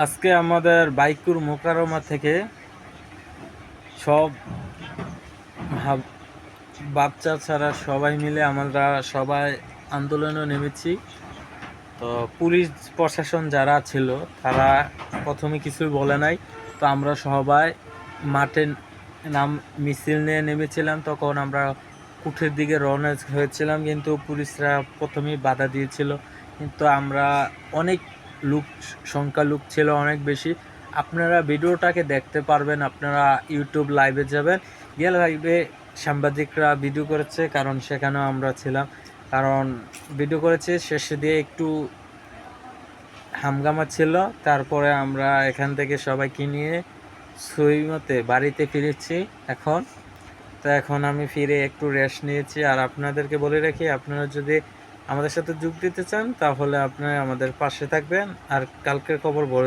আজকে আমাদের বাইকুর মোকাররমা থেকে সব বাচ্চা ছাড়া সবাই মিলে আমরা সবাই আন্দোলনে নেমেছি। তো পুলিশ প্রশাসন যারা ছিল তারা প্রথমে কিছুই বলে নাই। তো আমরা সবাই মাঠে নাম মিছিল নিয়ে নেমেছিলাম। তখন আমরা কুঠের দিকে রওনা হয়েছিলাম, কিন্তু পুলিশরা প্রথমেই বাধা দিয়েছিল। কিন্তু আমরা অনেক লোক, সংখ্যা লোক ছিল অনেক বেশি। আপনারা ভিডিওটাকে দেখতে পারবেন, আপনারা ইউটিউব লাইভে যাবেন, গিয়ে লাইভে সাংবাদিকরা ভিডিও করেছে, কারণ সেখানেও আমরা ছিলাম। কারণ ভিডিও করেছে শেষে দিয়ে একটু হামগামা ছিল। তারপরে আমরা এখান থেকে সবাইকে নিয়ে সইমতে বাড়িতে ফিরেছি এখন। তো এখন আমি ফিরে একটু রেস্ট নিয়েছি। আর আপনাদেরকে বলে রাখি, আপনারা যদি আমাদের সাথে যোগ দিতে চান তাহলে আপনারা আমাদের পাশে থাকবেন। আর কালকের খবর বলে